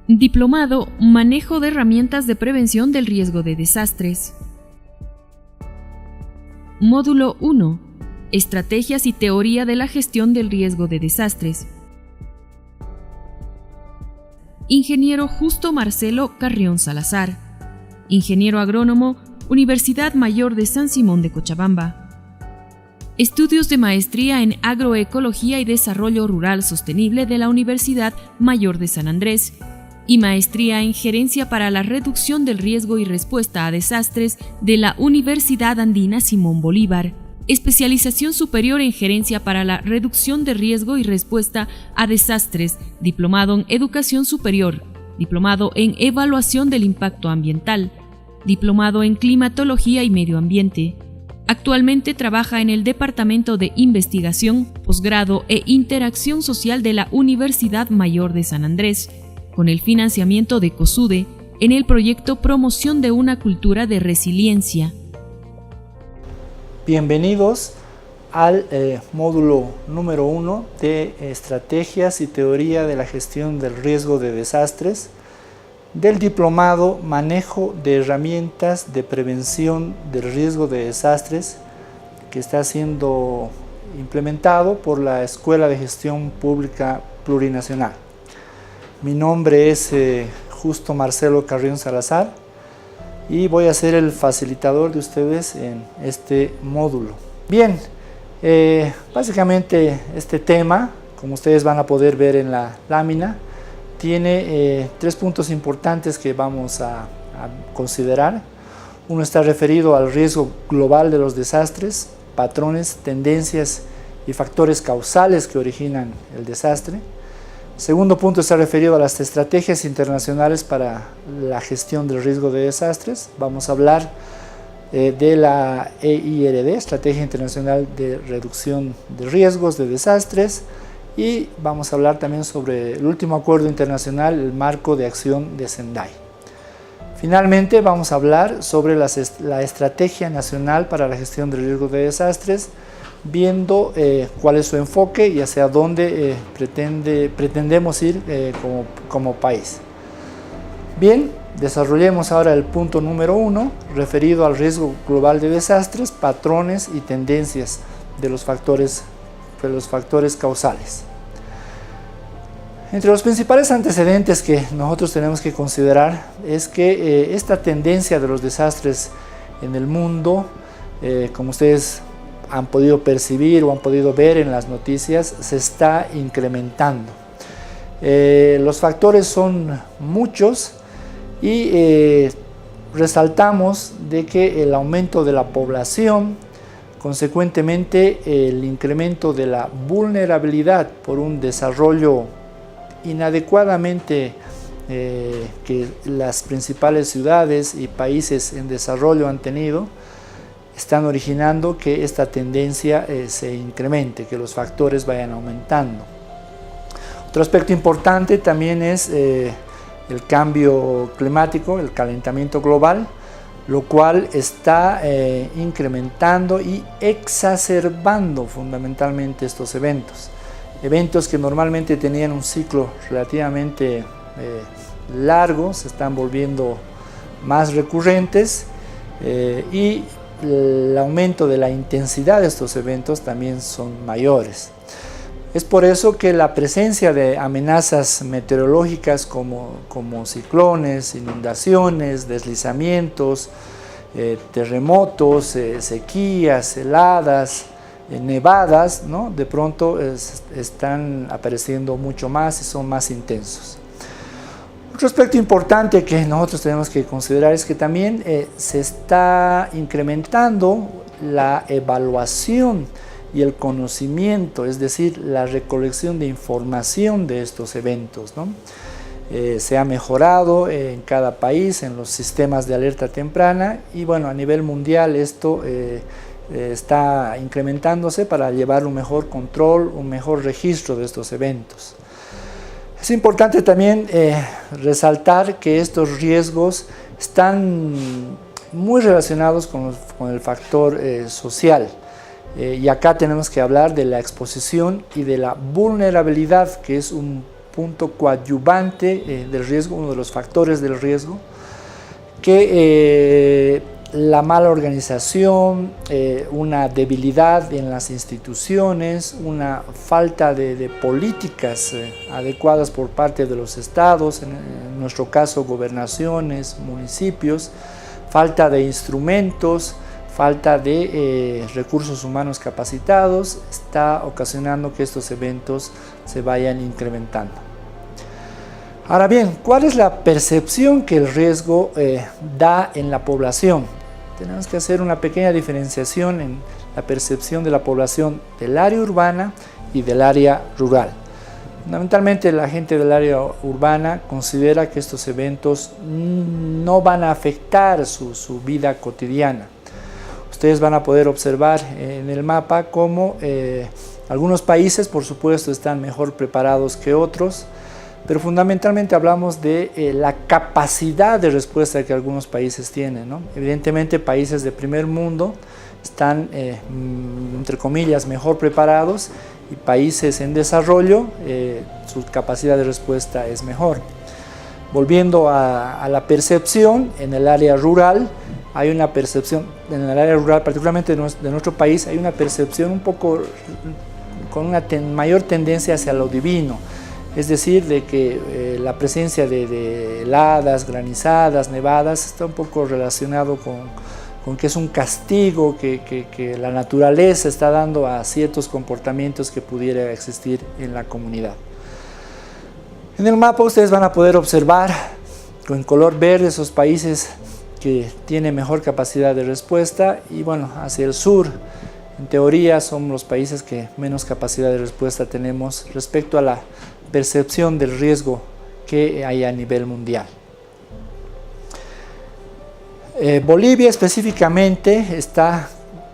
Diplomado Manejo de herramientas de prevención del riesgo de desastres. Módulo 1. Estrategias y teoría de la gestión del riesgo de desastres. Ingeniero Justo Marcelo Carrión Salazar. Ingeniero agrónomo, Universidad Mayor de San Simón de Cochabamba. Estudios de maestría en Agroecología y Desarrollo Rural Sostenible de la Universidad Mayor de San Andrés y maestría en Gerencia para la Reducción del Riesgo y Respuesta a Desastres de la Universidad Andina Simón Bolívar. Especialización superior en Gerencia para la Reducción de Riesgo y Respuesta a Desastres, Diplomado en Educación Superior, Diplomado en Evaluación del Impacto Ambiental, Diplomado en Climatología y Medio Ambiente. Actualmente trabaja en el Departamento de Investigación, Posgrado e Interacción Social de la Universidad Mayor de San Andrés, con el financiamiento de COSUDE en el proyecto Promoción de una Cultura de Resiliencia. Bienvenidos al módulo número 1 de Estrategias y Teoría de la Gestión del Riesgo de Desastres del Diplomado Manejo de Herramientas de Prevención del Riesgo de Desastres, que está siendo implementado por la Escuela de Gestión Pública Plurinacional. Mi nombre es Justo Marcelo Carrión Salazar y voy a ser el facilitador de ustedes en este módulo. Bien, básicamente este tema, como ustedes van a poder ver en la lámina, tiene 3 puntos importantes que vamos a considerar. Uno está referido al riesgo global de los desastres, patrones, tendencias y factores causales que originan el desastre. Segundo punto está referido a las estrategias internacionales para la gestión del riesgo de desastres. Vamos a hablar de la EIRD, Estrategia Internacional de Reducción de Riesgos de Desastres, y vamos a hablar también sobre el último acuerdo internacional, el Marco de Acción de Sendai. Finalmente vamos a hablar sobre la Estrategia Nacional para la Gestión del Riesgo de Desastres, viendo cuál es su enfoque y hacia dónde pretendemos ir como país. Bien, desarrollemos ahora el punto número 1, referido al riesgo global de desastres, patrones y tendencias de los factores causales. Entre los principales antecedentes que nosotros tenemos que considerar es que esta tendencia de los desastres en el mundo, como ustedes han podido percibir o han podido ver en las noticias, se está incrementando. Los factores son muchos y resaltamos de que el aumento de la población, consecuentemente el incremento de la vulnerabilidad por un desarrollo inadecuadamente que las principales ciudades y países en desarrollo han tenido, están originando que esta tendencia se incremente, que los factores vayan aumentando. Otro aspecto importante también es el cambio climático, el calentamiento global, lo cual está incrementando y exacerbando fundamentalmente estos eventos. Eventos que normalmente tenían un ciclo relativamente largo, se están volviendo más recurrentes y el aumento de la intensidad de estos eventos también son mayores. Es por eso que la presencia de amenazas meteorológicas como ciclones, inundaciones, deslizamientos, terremotos, sequías, heladas, nevadas, ¿no? De pronto están apareciendo mucho más y son más intensos. Otro aspecto importante que nosotros tenemos que considerar es que también se está incrementando la evaluación y el conocimiento, es decir, la recolección de información de estos eventos, ¿no? Se ha mejorado en cada país en los sistemas de alerta temprana y bueno, a nivel mundial esto está incrementándose para llevar un mejor control, un mejor registro de estos eventos. Es importante también resaltar que estos riesgos están muy relacionados con el factor social. Y acá tenemos que hablar de la exposición y de la vulnerabilidad, que es un punto coadyuvante del riesgo, uno de los factores del riesgo, que la mala organización, una debilidad en las instituciones, una falta de políticas adecuadas por parte de los estados, en nuestro caso gobernaciones, municipios, falta de instrumentos, falta de recursos humanos capacitados, está ocasionando que estos eventos se vayan incrementando. Ahora bien, ¿cuál es la percepción que el riesgo da en la población? Tenemos que hacer una pequeña diferenciación en la percepción de la población del área urbana y del área rural. Fundamentalmente la gente del área urbana considera que estos eventos no van a afectar su vida cotidiana. Ustedes van a poder observar en el mapa cómo algunos países, por supuesto, están mejor preparados que otros, pero fundamentalmente hablamos de la capacidad de respuesta que algunos países tienen, ¿no? Evidentemente, países de primer mundo están, entre comillas, mejor preparados y países en desarrollo, su capacidad de respuesta es mejor. Volviendo a la percepción, en el área rural, hay una percepción, en el área rural, particularmente de nuestro país, hay una percepción un poco con una mayor tendencia hacia lo divino, es decir, de que la presencia de heladas, granizadas, nevadas, está un poco relacionado con que es un castigo que la naturaleza está dando a ciertos comportamientos que pudiera existir en la comunidad. En el mapa ustedes van a poder observar en color verde esos países que tienen mejor capacidad de respuesta y bueno, hacia el sur, en teoría, son los países que menos capacidad de respuesta tenemos respecto a la percepción del riesgo que hay a nivel mundial. Bolivia específicamente está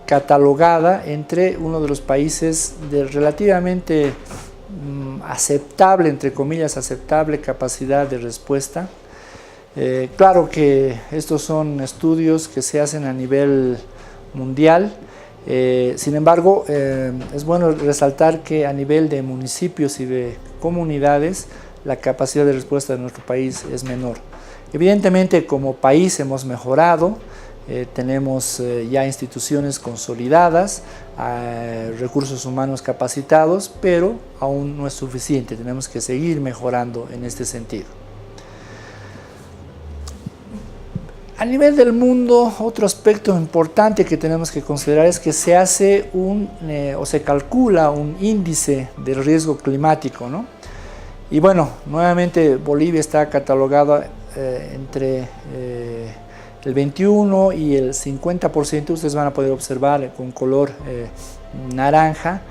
catalogada entre uno de los países de relativamente aceptable, entre comillas, aceptable capacidad de respuesta. Claro que estos son estudios que se hacen a nivel mundial, sin embargo, es bueno resaltar que a nivel de municipios y de comunidades la capacidad de respuesta de nuestro país es menor. Evidentemente, como país hemos mejorado, tenemos ya instituciones consolidadas, recursos humanos capacitados, pero aún no es suficiente, tenemos que seguir mejorando en este sentido. A nivel del mundo, otro aspecto importante que tenemos que considerar es que se hace o se calcula un índice de riesgo climático, ¿no? Y bueno, nuevamente Bolivia está catalogada entre el 21 y el 50%, ustedes van a poder observar con color naranja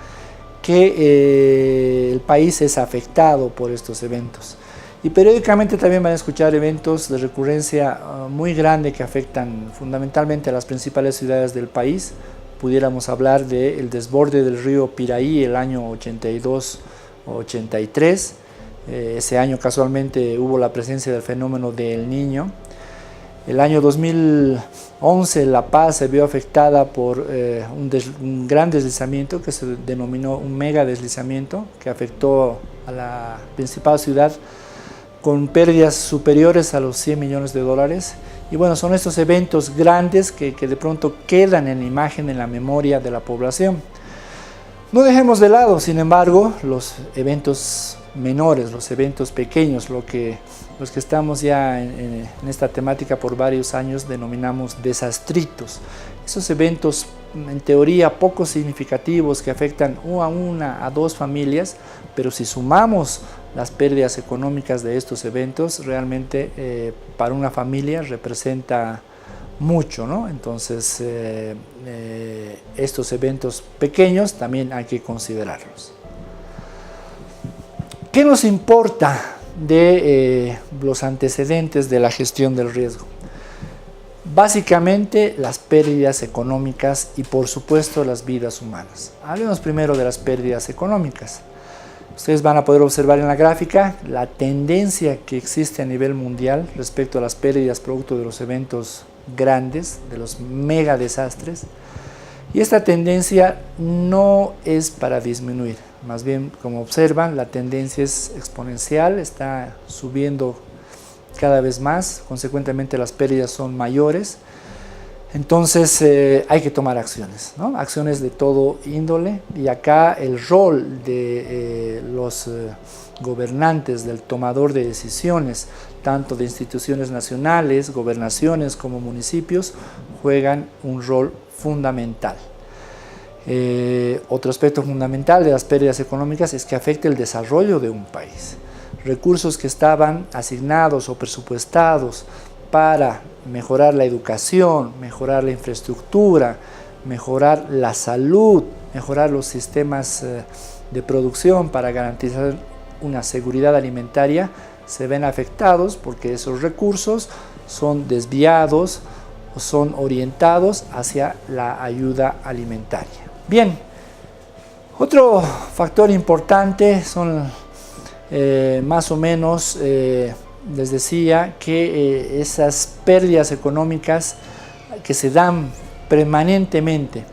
que el país es afectado por estos eventos. Y periódicamente también van a escuchar eventos de recurrencia muy grande que afectan fundamentalmente a las principales ciudades del país. Pudiéramos hablar del desborde del río Piraí el año 82-83. Ese año casualmente hubo la presencia del fenómeno del Niño. El año 2011 La Paz se vio afectada por un gran deslizamiento que se denominó un mega deslizamiento que afectó a la principal ciudad con pérdidas superiores a los 100 millones de dólares. Y bueno, son estos eventos grandes que de pronto quedan en la imagen, en la memoria de la población. No dejemos de lado, sin embargo, los eventos menores, los eventos pequeños, lo que los que estamos ya en esta temática por varios años denominamos desastritos. Esos eventos en teoría poco significativos que afectan a dos familias, pero si sumamos las pérdidas económicas de estos eventos, realmente para una familia representa mucho, ¿no? Entonces estos eventos pequeños también hay que considerarlos. ¿Qué nos importa de los antecedentes de la gestión del riesgo? Básicamente las pérdidas económicas y por supuesto las vidas humanas. Hablemos primero de las pérdidas económicas. Ustedes van a poder observar en la gráfica la tendencia que existe a nivel mundial respecto a las pérdidas producto de los eventos grandes, de los mega desastres. Y esta tendencia no es para disminuir, más bien, como observan, la tendencia es exponencial, está subiendo cada vez más, consecuentemente las pérdidas son mayores. Entonces hay que tomar acciones, ¿no? Acciones de todo índole, y acá el rol de los gobernantes, del tomador de decisiones, tanto de instituciones nacionales, gobernaciones como municipios, juegan un rol fundamental. Otro aspecto fundamental de las pérdidas económicas es que afecta el desarrollo de un país. Recursos que estaban asignados o presupuestados para mejorar la educación, mejorar la infraestructura, mejorar la salud, mejorar los sistemas de producción para garantizar una seguridad alimentaria, se ven afectados porque esos recursos son desviados o son orientados hacia la ayuda alimentaria. Bien, otro factor importante son más o menos, les decía, que esas pérdidas económicas que se dan permanentemente.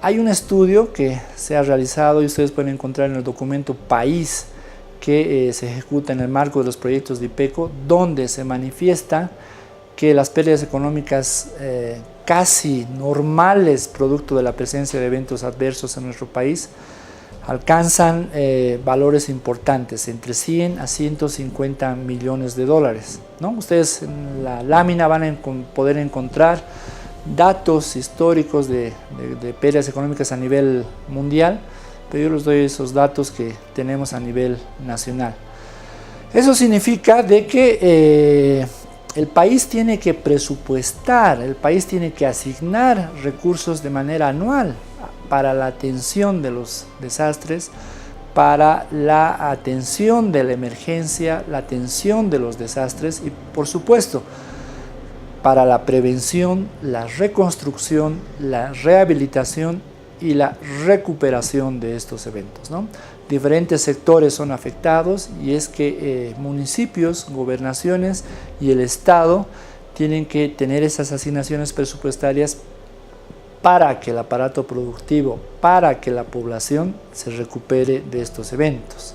Hay un estudio que se ha realizado y ustedes pueden encontrar en el documento País que se ejecuta en el marco de los proyectos de IPECO, donde se manifiesta que las pérdidas económicas casi normales producto de la presencia de eventos adversos en nuestro país alcanzan valores importantes, entre 100 a 150 millones de dólares, ¿no? Ustedes en la lámina van a poder encontrar datos históricos de pérdidas económicas a nivel mundial, pero yo les doy esos datos que tenemos a nivel nacional. Eso significa de que el país tiene que presupuestar, el país tiene que asignar recursos de manera anual para la atención de los desastres, para la atención de la emergencia, la atención de los desastres y, por supuesto, para la prevención, la reconstrucción, la rehabilitación y la recuperación de estos eventos, ¿no? Diferentes sectores son afectados y es que municipios, gobernaciones y el Estado tienen que tener esas asignaciones presupuestarias para que el aparato productivo, para que la población se recupere de estos eventos.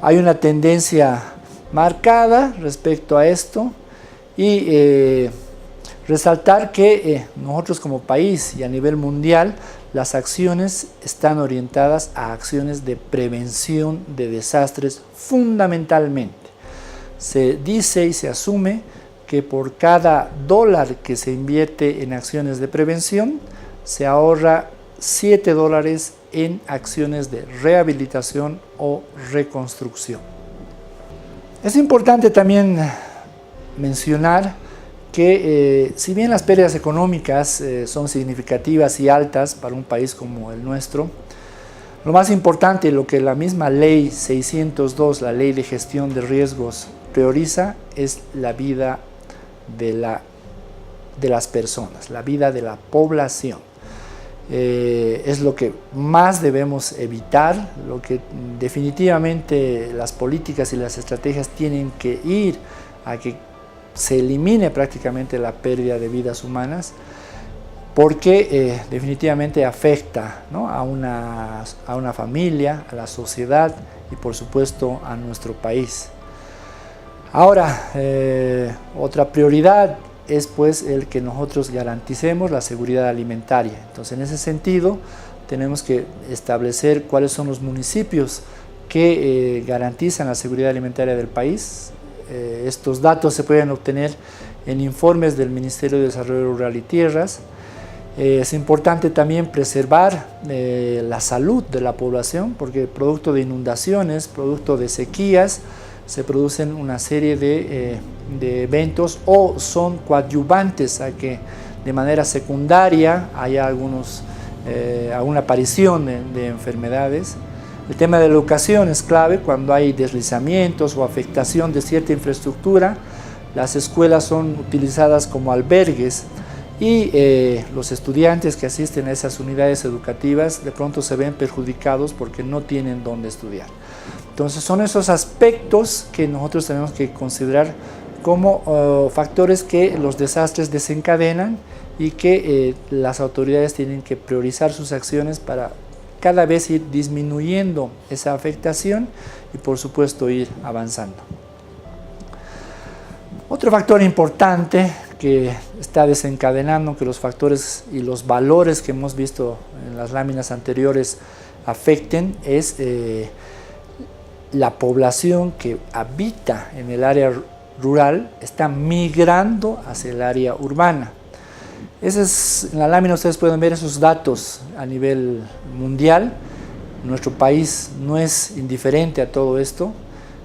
Hay una tendencia marcada respecto a esto y resaltar que nosotros como país y a nivel mundial las acciones están orientadas a acciones de prevención de desastres fundamentalmente. Se dice y se asume que por cada dólar que se invierte en acciones de prevención se ahorra $7 en acciones de rehabilitación o reconstrucción. Es importante también mencionar que si bien las pérdidas económicas son significativas y altas para un país como el nuestro, lo más importante, lo que la misma ley 602, la ley de gestión de riesgos, prioriza es la vida de las personas, la vida de la población. Es lo que más debemos evitar, lo que definitivamente las políticas y las estrategias tienen que ir a que se elimine prácticamente la pérdida de vidas humanas, porque definitivamente afecta, ¿no?, a una familia, a la sociedad y por supuesto a nuestro país. Ahora, otra prioridad es pues el que nosotros garanticemos la seguridad alimentaria. Entonces, en ese sentido, tenemos que establecer cuáles son los municipios que garantizan la seguridad alimentaria del país. Estos datos se pueden obtener en informes del Ministerio de Desarrollo Rural y Tierras. Es importante también preservar la salud de la población, porque producto de inundaciones, producto de sequías, se producen una serie de eventos o son coadyuvantes a que de manera secundaria haya alguna aparición de enfermedades. El tema de la educación es clave. Cuando hay deslizamientos o afectación de cierta infraestructura, las escuelas son utilizadas como albergues y los estudiantes que asisten a esas unidades educativas de pronto se ven perjudicados porque no tienen dónde estudiar. Entonces son esos aspectos que nosotros tenemos que considerar como factores que los desastres desencadenan y que las autoridades tienen que priorizar sus acciones para cada vez ir disminuyendo esa afectación y por supuesto ir avanzando. Otro factor importante que está desencadenando que los factores y los valores que hemos visto en las láminas anteriores afecten es la población que habita en el área rural está migrando hacia el área urbana. En la lámina ustedes pueden ver esos datos a nivel mundial. Nuestro país no es indiferente a todo esto.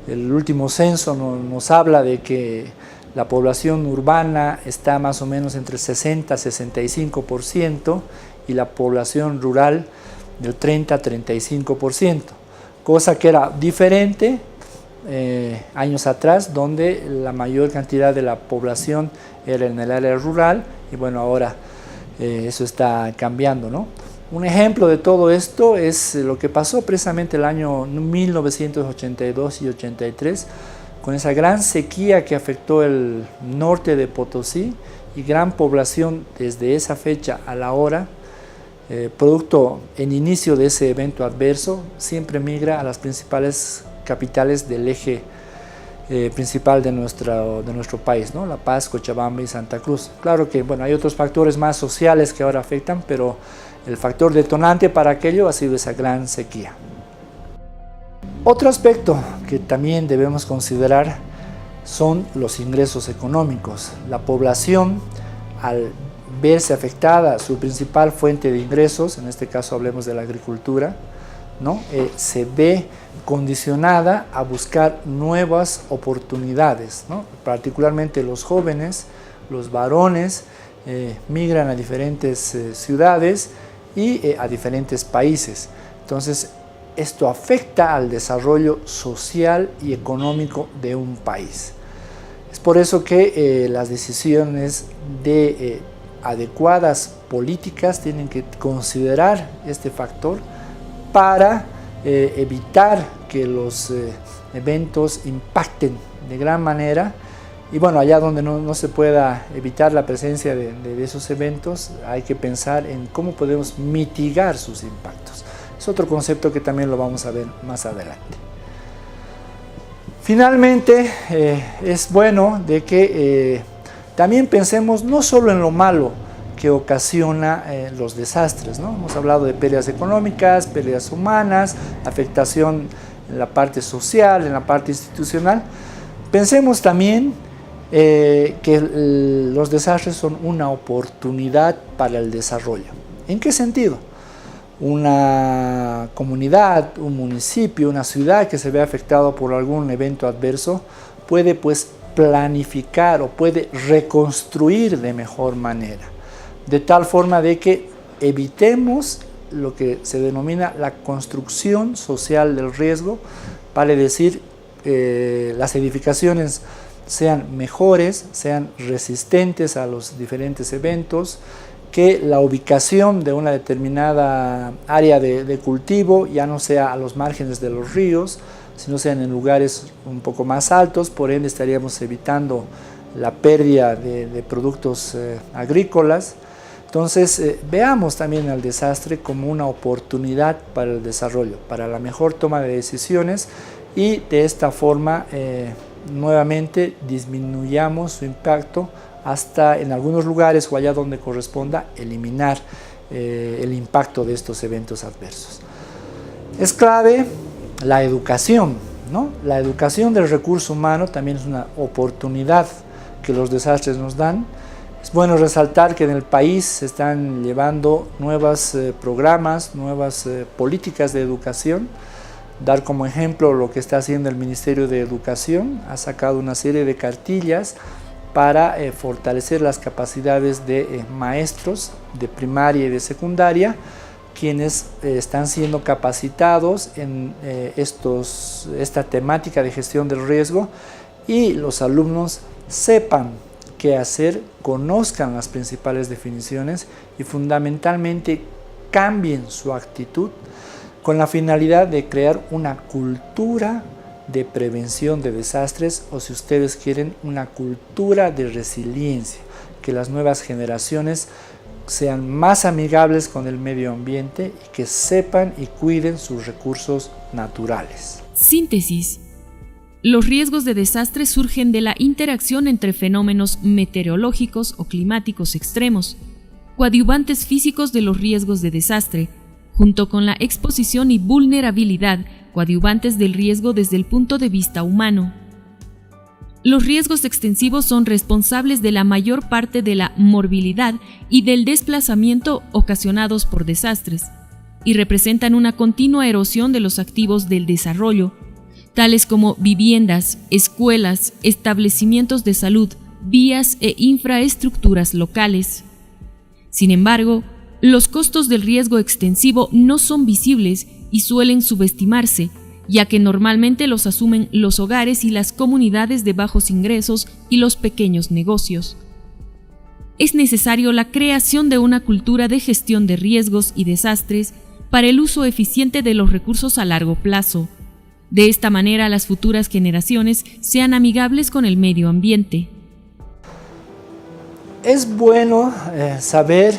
El último censo nos habla de que la población urbana está más o menos entre 60 a 65% y la población rural del 30 a 35%, cosa que era diferente años atrás, donde la mayor cantidad de la población era en el área rural y bueno, ahora eso está cambiando, ¿no? Un ejemplo de todo esto es lo que pasó precisamente el año 1982 y 83, con esa gran sequía que afectó el norte de Potosí y gran población desde esa fecha a la hora, producto en inicio de ese evento adverso, siempre migra a las principales capitales del eje principal de nuestro país, ¿no? La Paz, Cochabamba y Santa Cruz. Claro que bueno, hay otros factores más sociales que ahora afectan, pero el factor detonante para aquello ha sido esa gran sequía. Otro aspecto que también debemos considerar son los ingresos económicos. La población, al verse afectada, su principal fuente de ingresos, en este caso hablemos de la agricultura, ¿no? Se ve condicionada a buscar nuevas oportunidades, ¿no? Particularmente los jóvenes, los varones, migran a diferentes ciudades y a diferentes países. Entonces, esto afecta al desarrollo social y económico de un país. Es por eso que las decisiones de adecuadas políticas tienen que considerar este factor para evitar que los eventos impacten de gran manera. Y bueno, allá donde no se pueda evitar la presencia de esos eventos, hay que pensar en cómo podemos mitigar sus impactos. Es otro concepto que también lo vamos a ver más adelante. Finalmente, es bueno de que también pensemos no solo en lo malo que ocasiona los desastres, ¿no? Hemos hablado de pérdidas económicas, pérdidas humanas, afectación en la parte social, en la parte institucional. Pensemos también que los desastres son una oportunidad para el desarrollo. ¿En qué sentido? Una comunidad, un municipio, una ciudad que se ve afectado por algún evento adverso puede pues planificar o puede reconstruir de mejor manera, de tal forma de que evitemos lo que se denomina la construcción social del riesgo, vale decir las edificaciones sean mejores, sean resistentes a los diferentes eventos, que la ubicación de una determinada área de cultivo ya no sea a los márgenes de los ríos, sino sean en lugares un poco más altos, por ende estaríamos evitando la pérdida de productos agrícolas. Entonces veamos también al desastre como una oportunidad para el desarrollo, para la mejor toma de decisiones y de esta forma nuevamente disminuyamos su impacto hasta en algunos lugares o allá donde corresponda eliminar el impacto de estos eventos adversos. Es clave la educación ¿no? La educación del recurso humano también es una oportunidad que los desastres nos dan. Es bueno resaltar que en el país se están llevando nuevos programas, nuevas políticas de educación. Dar como ejemplo lo que está haciendo el Ministerio de Educación, ha sacado una serie de cartillas para fortalecer las capacidades de maestros de primaria y de secundaria, quienes están siendo capacitados en esta temática de gestión del riesgo, y los alumnos sepan qué hacer, conozcan las principales definiciones y fundamentalmente cambien su actitud con la finalidad de crear una cultura de prevención de desastres, o si ustedes quieren, una cultura de resiliencia, que las nuevas generaciones sean más amigables con el medio ambiente y que sepan y cuiden sus recursos naturales. Síntesis. Los riesgos de desastre surgen de la interacción entre fenómenos meteorológicos o climáticos extremos, coadyuvantes físicos de los riesgos de desastre, junto con la exposición y vulnerabilidad, coadyuvantes del riesgo desde el punto de vista humano. Los riesgos extensivos son responsables de la mayor parte de la morbilidad y del desplazamiento ocasionados por desastres, y representan una continua erosión de los activos del desarrollo, tales como viviendas, escuelas, establecimientos de salud, vías e infraestructuras locales. Sin embargo, los costos del riesgo extensivo no son visibles y suelen subestimarse, ya que normalmente los asumen los hogares y las comunidades de bajos ingresos y los pequeños negocios. Es necesario la creación de una cultura de gestión de riesgos y desastres para el uso eficiente de los recursos a largo plazo. De esta manera, las futuras generaciones sean amigables con el medio ambiente. Es bueno saber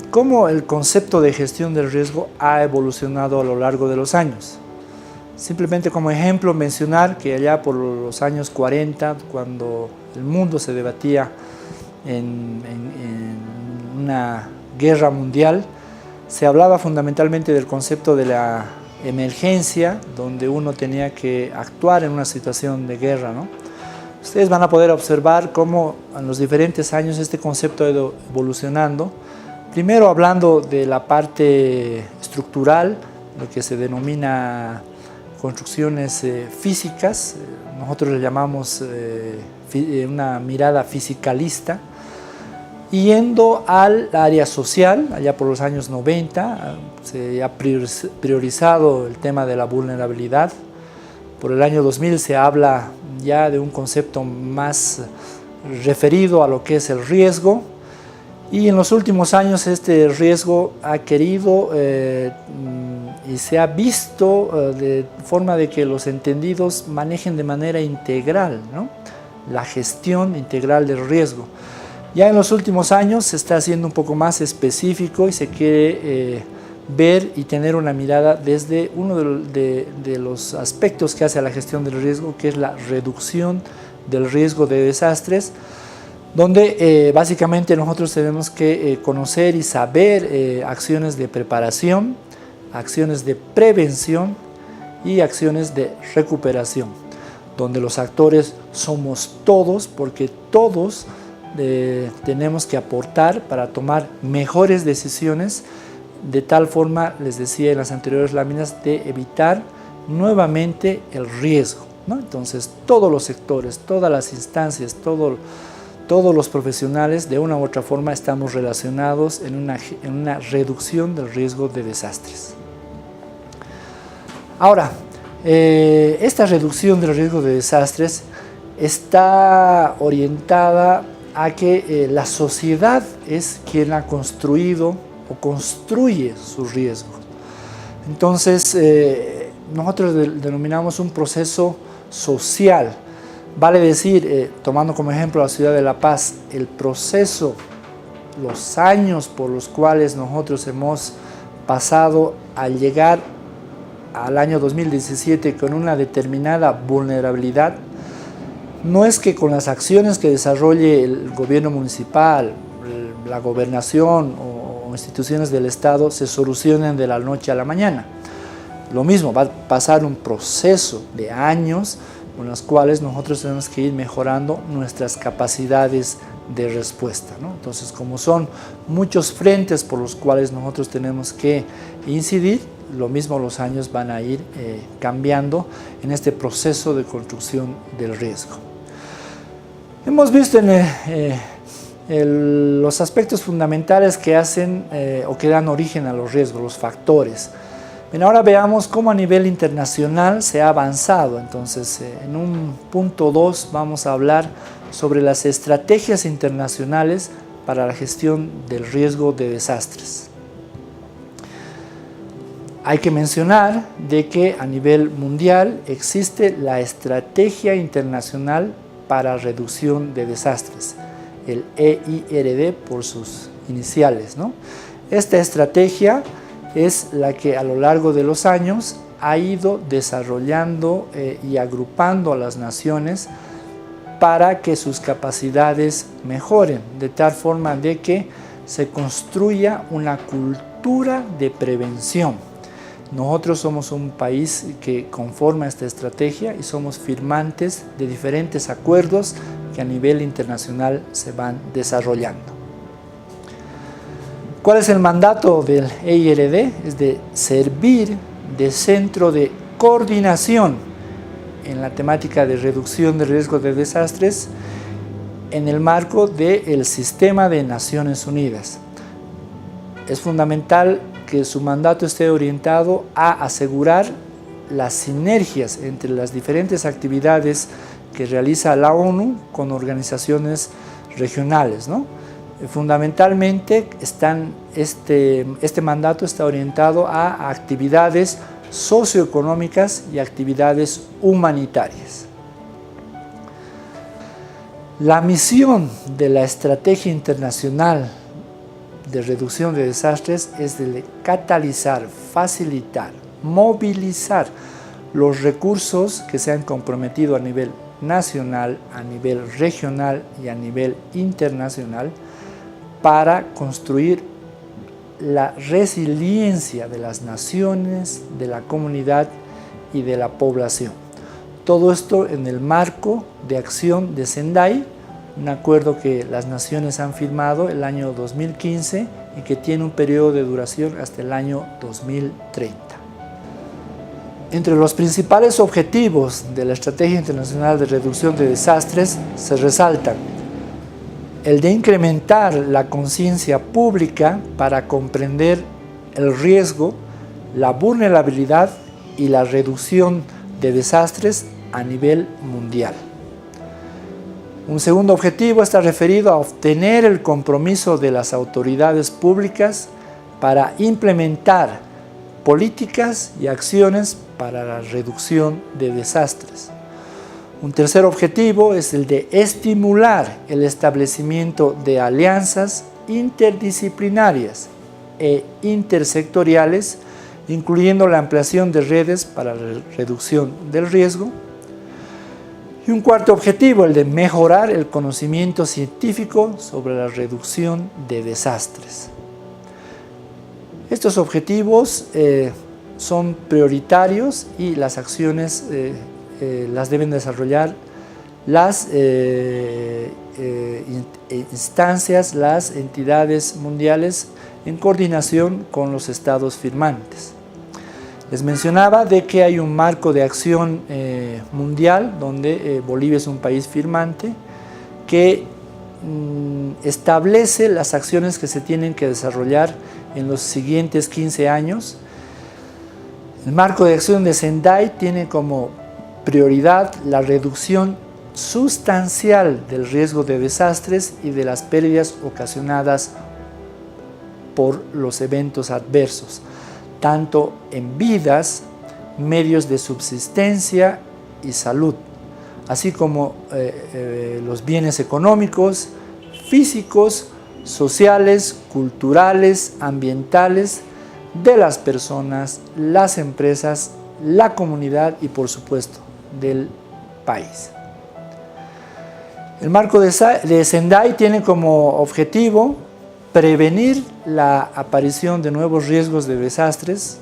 cómo el concepto de gestión del riesgo ha evolucionado a lo largo de los años. Simplemente como ejemplo mencionar que allá por los años 40, cuando el mundo se debatía en una guerra mundial, se hablaba fundamentalmente del concepto de la emergencia, donde uno tenía que actuar en una situación de guerra, ¿no? Ustedes van a poder observar cómo en los diferentes años este concepto ha ido evolucionando. Primero hablando de la parte estructural, lo que se denomina construcciones físicas, nosotros le llamamos una mirada fisicalista, yendo al área social. Allá por los años 90 se ha priorizado el tema de la vulnerabilidad. Por el año 2000 se habla ya de un concepto más referido a lo que es el riesgo, y en los últimos años este riesgo ha querido y se ha visto de forma de que los entendidos manejen de manera integral, ¿no?, la gestión integral del riesgo. Ya en los últimos años se está haciendo un poco más específico y se quiere ver y tener una mirada desde uno de los aspectos que hace a la gestión del riesgo, que es la reducción del riesgo de desastres, donde básicamente nosotros tenemos que conocer y saber acciones de preparación, acciones de prevención y acciones de recuperación, donde los actores somos todos, porque todos tenemos que aportar para tomar mejores decisiones, de tal forma, les decía en las anteriores láminas, de evitar nuevamente el riesgo, ¿no? Entonces todos los sectores, todas las instancias, todos los profesionales de una u otra forma estamos relacionados en una reducción del riesgo de desastres. Ahora, esta reducción del riesgo de desastres está orientada a que la sociedad es quien ha construido o construye su riesgo. Entonces, nosotros denominamos un proceso social. Vale decir, tomando como ejemplo la ciudad de La Paz, el proceso, los años por los cuales nosotros hemos pasado al llegar al año 2017 con una determinada vulnerabilidad, no es que con las acciones que desarrolle el gobierno municipal, la gobernación o instituciones del Estado se solucionen de la noche a la mañana. lo mismo, va a pasar un proceso de años con los cuales nosotros tenemos que ir mejorando nuestras capacidades de respuesta, ¿no? Entonces, como son muchos frentes por los cuales nosotros tenemos que incidir, lo mismo los años van a ir cambiando en este proceso de construcción del riesgo. Hemos visto los aspectos fundamentales que hacen o que dan origen a los riesgos, los factores. Bien, ahora veamos cómo a nivel internacional se ha avanzado. Entonces, en un punto 2 vamos a hablar sobre las estrategias internacionales para la gestión del riesgo de desastres. Hay que mencionar de que a nivel mundial existe la Estrategia Internacional para Reducción de Desastres, el EIRD por sus iniciales, ¿no? Esta estrategia es la que a lo largo de los años ha ido desarrollando y agrupando a las naciones para que sus capacidades mejoren, de tal forma de que se construya una cultura de prevención. Nosotros somos un país que conforma esta estrategia y somos firmantes de diferentes acuerdos que a nivel internacional se van desarrollando. ¿Cuál es el mandato del EIRD? Es de servir de centro de coordinación en la temática de reducción de riesgos de desastres en el marco del sistema de Naciones Unidas. Es fundamental que su mandato esté orientado a asegurar las sinergias entre las diferentes actividades que realiza la ONU con organizaciones regionales, ¿no? Fundamentalmente este mandato está orientado a actividades socioeconómicas y actividades humanitarias. La misión de la Estrategia Internacional de Reducción de Desastres es de catalizar, facilitar, movilizar los recursos que se han comprometido a nivel nacional, a nivel regional y a nivel internacional para construir la resiliencia de las naciones, de la comunidad y de la población. Todo esto en el marco de acción de Sendai, un acuerdo que las naciones han firmado el año 2015 y que tiene un periodo de duración hasta el año 2030. Entre los principales objetivos de la Estrategia Internacional de Reducción de Desastres se resaltan el de incrementar la conciencia pública para comprender el riesgo, la vulnerabilidad y la reducción de desastres a nivel mundial. Un segundo objetivo está referido a obtener el compromiso de las autoridades públicas para implementar políticas y acciones para la reducción de desastres. Un tercer objetivo es el de estimular el establecimiento de alianzas interdisciplinarias e intersectoriales, incluyendo la ampliación de redes para la reducción del riesgo. Y un cuarto objetivo, el de mejorar el conocimiento científico sobre la reducción de desastres. Estos objetivos son prioritarios y las acciones las deben desarrollar las instancias, las entidades mundiales en coordinación con los estados firmantes. Les mencionaba de que hay un marco de acción mundial donde Bolivia es un país firmante que establece las acciones que se tienen que desarrollar en los siguientes 15 años. El marco de acción de Sendai tiene como prioridad la reducción sustancial del riesgo de desastres y de las pérdidas ocasionadas por los eventos adversos, tanto en vidas, medios de subsistencia y salud, así como los bienes económicos, físicos, sociales, culturales, ambientales, de las personas, las empresas, la comunidad y por supuesto del país. El marco de Sendai tiene como objetivo prevenir la aparición de nuevos riesgos de desastres,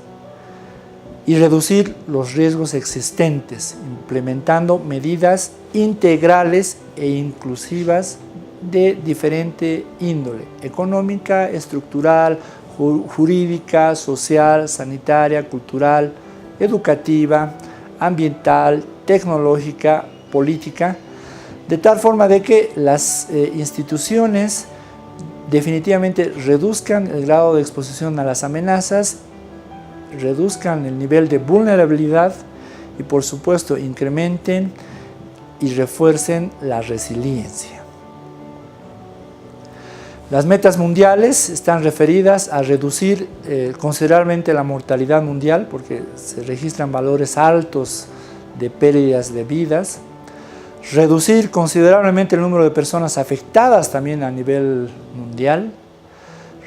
y reducir los riesgos existentes, implementando medidas integrales e inclusivas de diferente índole: económica, estructural, jurídica, social, sanitaria, cultural, educativa, ambiental, tecnológica, política, de tal forma de que las instituciones definitivamente reduzcan el grado de exposición a las amenazas, reduzcan el nivel de vulnerabilidad y, por supuesto, incrementen y refuercen la resiliencia. Las metas mundiales están referidas a reducir considerablemente la mortalidad mundial, porque se registran valores altos de pérdidas de vidas, reducir considerablemente el número de personas afectadas también a nivel mundial,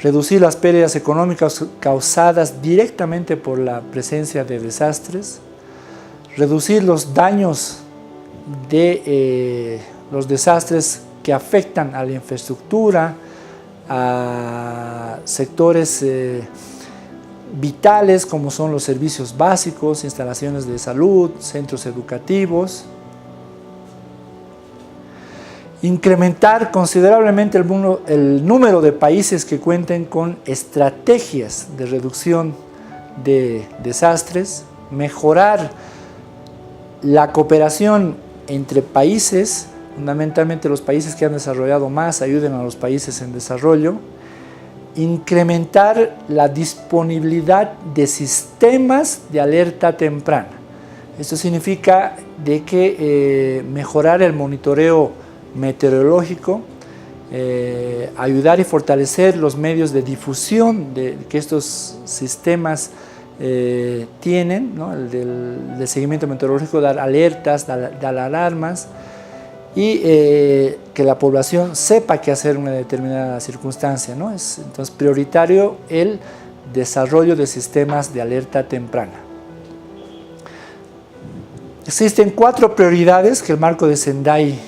reducir las pérdidas económicas causadas directamente por la presencia de desastres, reducir los daños de los desastres que afectan a la infraestructura, a sectores vitales como son los servicios básicos, instalaciones de salud, centros educativos. Incrementar considerablemente el número de países que cuenten con estrategias de reducción de desastres, mejorar la cooperación entre países, fundamentalmente los países que han desarrollado más ayuden a los países en desarrollo, incrementar la disponibilidad de sistemas de alerta temprana. Esto significa de que mejorar el monitoreo meteorológico, ayudar y fortalecer los medios de difusión que estos sistemas tienen, ¿no? El del seguimiento meteorológico, dar alertas, dar alarmas, y que la población sepa qué hacer en una determinada circunstancia, ¿no? Es entonces prioritario el desarrollo de sistemas de alerta temprana. Existen 4 prioridades que el marco de Sendai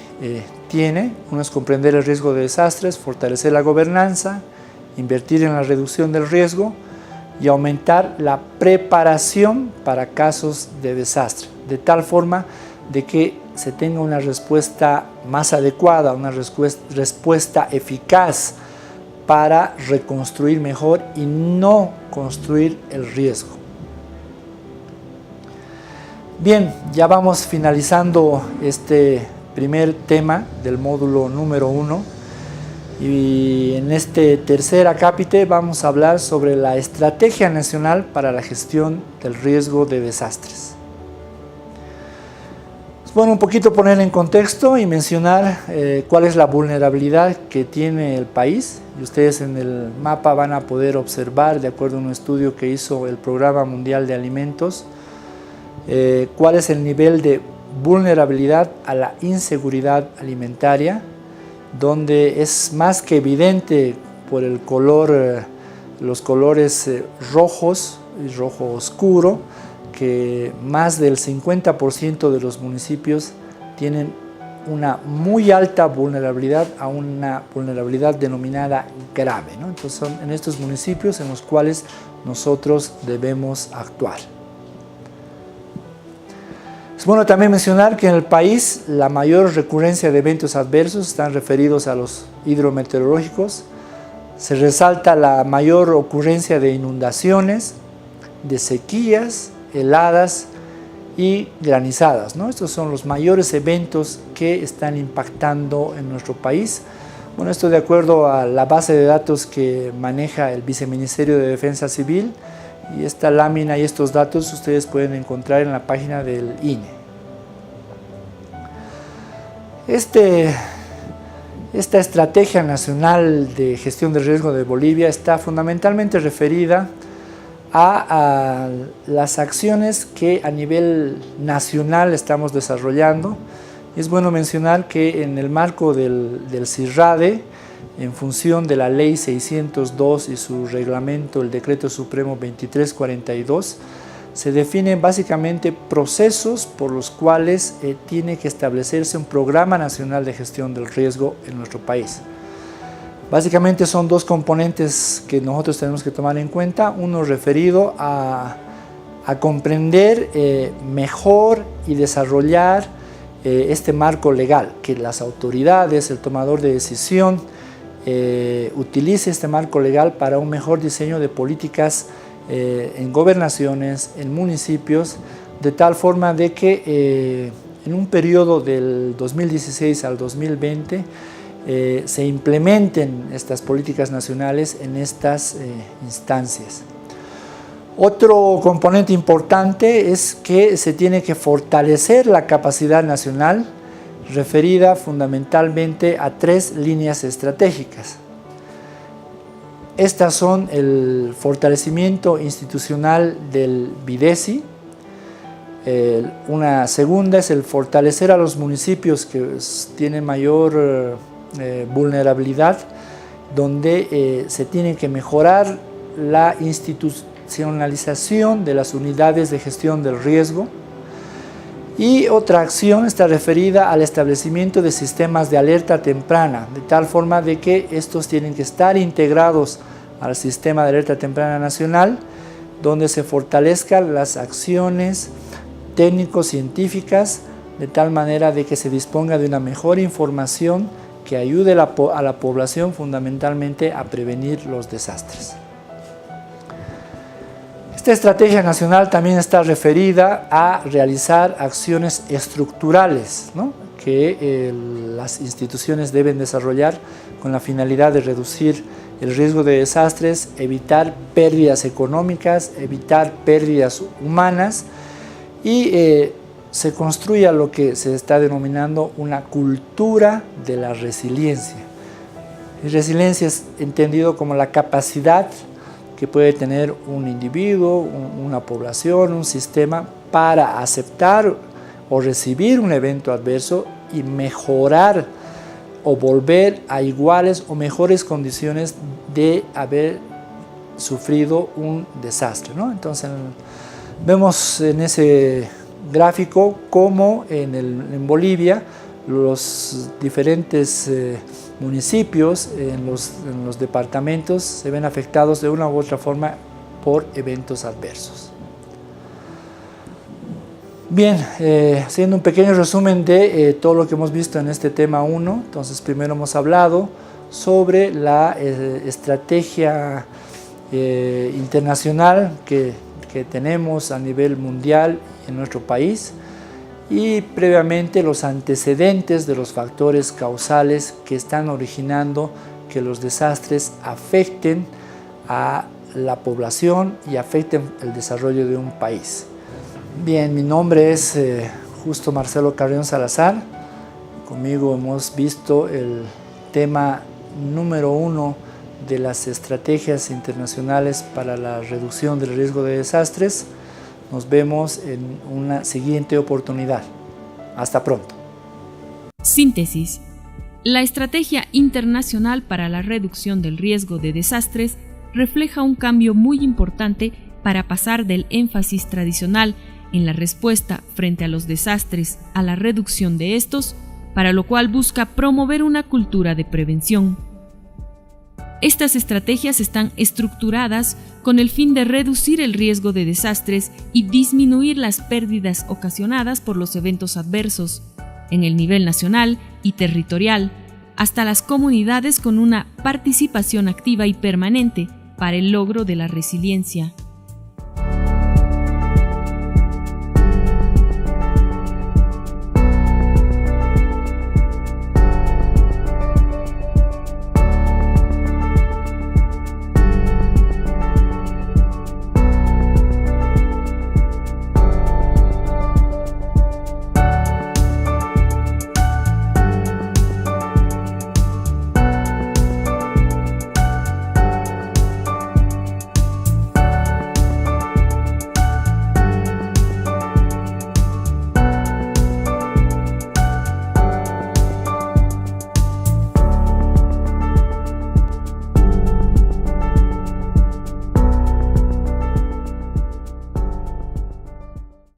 tiene. Uno es comprender el riesgo de desastres, fortalecer la gobernanza, invertir en la reducción del riesgo y aumentar la preparación para casos de desastre, de tal forma de que se tenga una respuesta más adecuada, una respuesta eficaz para reconstruir mejor y no construir el riesgo. Bien, ya vamos finalizando este primer tema del módulo número 1 y en este tercer acápite vamos a hablar sobre la Estrategia Nacional para la Gestión del Riesgo de Desastres. Bueno, un poquito poner en contexto y mencionar cuál es la vulnerabilidad que tiene el país. Y ustedes en el mapa van a poder observar, de acuerdo a un estudio que hizo el Programa Mundial de Alimentos, cuál es el nivel de vulnerabilidad a la inseguridad alimentaria, donde es más que evidente por el color, los colores rojos y rojo oscuro, que más del 50% de los municipios tienen una muy alta vulnerabilidad a una vulnerabilidad denominada grave, ¿no? Entonces son en estos municipios en los cuales nosotros debemos actuar. Es bueno también mencionar que en el país la mayor recurrencia de eventos adversos están referidos a los hidrometeorológicos. Se resalta la mayor ocurrencia de inundaciones, de sequías, heladas y granizadas, ¿no? Estos son los mayores eventos que están impactando en nuestro país. Bueno, esto de acuerdo a la base de datos que maneja el Viceministerio de Defensa Civil, y esta lámina y estos datos ustedes pueden encontrar en la página del INE. Esta Estrategia Nacional de Gestión del Riesgo de Bolivia está fundamentalmente referida a las acciones que a nivel nacional estamos desarrollando. Es bueno mencionar que en el marco del CIRRADE, en función de la Ley 602 y su reglamento, el Decreto Supremo 2342, se definen básicamente procesos por los cuales tiene que establecerse un programa nacional de gestión del riesgo en nuestro país. Básicamente son 2 componentes que nosotros tenemos que tomar en cuenta, uno referido a a comprender mejor y desarrollar este marco legal, que las autoridades, el tomador de decisión, utilice este marco legal para un mejor diseño de políticas en gobernaciones, en municipios, de tal forma de que en un periodo del 2016 al 2020 se implementen estas políticas nacionales en estas instancias. Otro componente importante es que se tiene que fortalecer la capacidad nacional referida fundamentalmente a 3 líneas estratégicas. Estas son el fortalecimiento institucional del BIDESI, una segunda es el fortalecer a los municipios que tienen mayor vulnerabilidad, donde se tiene que mejorar la institucionalización de las unidades de gestión del riesgo. Y otra acción está referida al establecimiento de sistemas de alerta temprana, de tal forma de que estos tienen que estar integrados al sistema de alerta temprana nacional, donde se fortalezcan las acciones técnico-científicas, de tal manera de que se disponga de una mejor información que ayude a la población fundamentalmente a prevenir los desastres. Esta estrategia nacional también está referida a realizar acciones estructurales, ¿no?, que las instituciones deben desarrollar con la finalidad de reducir el riesgo de desastres, evitar pérdidas económicas, evitar pérdidas humanas y se construya lo que se está denominando una cultura de la resiliencia. Y resiliencia es entendido como la capacidad que puede tener un individuo, una población, un sistema para aceptar o recibir un evento adverso y mejorar o volver a iguales o mejores condiciones de haber sufrido un desastre, ¿no? Entonces vemos en ese gráfico cómo en Bolivia los diferentes municipios en los departamentos se ven afectados de una u otra forma por eventos adversos. Bien, haciendo un pequeño resumen de todo lo que hemos visto en este tema 1, entonces primero hemos hablado sobre la estrategia internacional que tenemos a nivel mundial en nuestro país y previamente los antecedentes de los factores causales que están originando que los desastres afecten a la población y afecten el desarrollo de un país. Bien, mi nombre es Justo Marcelo Carrión Salazar. Conmigo hemos visto el tema número 1 de las estrategias internacionales para la reducción del riesgo de desastres. Nos vemos en una siguiente oportunidad. Hasta pronto. Síntesis. La Estrategia Internacional para la Reducción del Riesgo de Desastres refleja un cambio muy importante para pasar del énfasis tradicional en la respuesta frente a los desastres a la reducción de estos, para lo cual busca promover una cultura de prevención. Estas estrategias están estructuradas con el fin de reducir el riesgo de desastres y disminuir las pérdidas ocasionadas por los eventos adversos, en el nivel nacional y territorial, hasta las comunidades con una participación activa y permanente para el logro de la resiliencia.